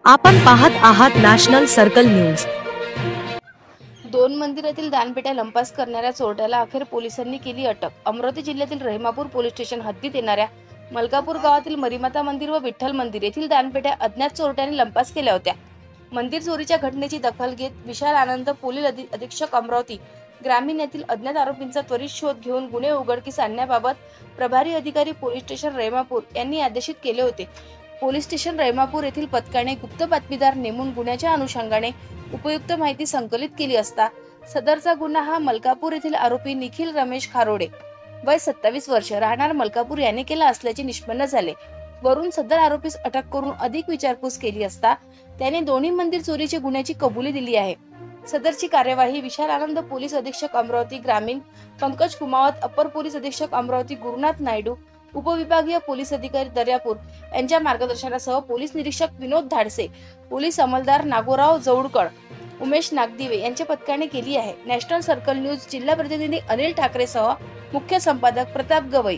आपण पाहत आहात नॅशनल सर्कल न्यूज। दोन मंदिरातील दानपेट्या लंपास करणाऱ्या चोरट्याला अखेर पोलिसांनी केली अटक। अमरावती जिल्ह्यातील रहिमापूर पोलीस स्टेशन हद्दीत येणाऱ्या मलकापूर गावातील मरीमाता मंदिर व विठ्ठल मंदिर येथील दानपेट्या अज्ञात चोरट्यांनी लंपास केल्या होत्या। मंदिर चोरीच्या घटनेची दखल घेत विशाल आनंद पोलीस अधीक्षक अमरावती ग्रामीण येथील अज्ञात आरोपींचा त्वरित शोध घेऊन गुन्हे उघडकीस आणण्याबाबत प्रभारी अधिकारी पोलीस स्टेशन रहिमापूर यांनी आदेशित केले होते। पोलीस स्टेशन रहिमापूर येथील पथकाने गुप्त बातमीदार नेमून गुन्ह्याच्या अनुषंगाने उपयुक्त माहिती संकलित केली असता सदरचा गुन्हा हा मलकापूर येथील आरोपी निखिल रमेश खारोडे वय 27 वर्ष राहणार मलकापूर याने केला असल्याचे निष्पन्न झाले। वरून सदर आरोपीस अटक करून अधिक विचारपूस केली असता त्याने दोन्ही मंदिर चोरीची गुन्ह्याची कबुली दिली आहे। सदरची कार्यवाही विशाल आनंद पोलीस अधीक्षक अमरावती ग्रामीण, पंकज कुमावत अपर पोलीस अधीक्षक अमरावती गुरुनाथ नायडू, उपविभागीय पोलीस अधिकारी दर्यापूर यांच्या मार्गदर्शनासह पोलीस निरीक्षक विनोद धाडसे, पोलीस अंमलदार नागोराव जवळकर, उमेश नागदिवे यांच्या पथकाने केली आहे। नॅशनल सर्कल न्यूज जिल्हा प्रतिनिधी अनिल ठाकरेसह मुख्य संपादक प्रताप गवई।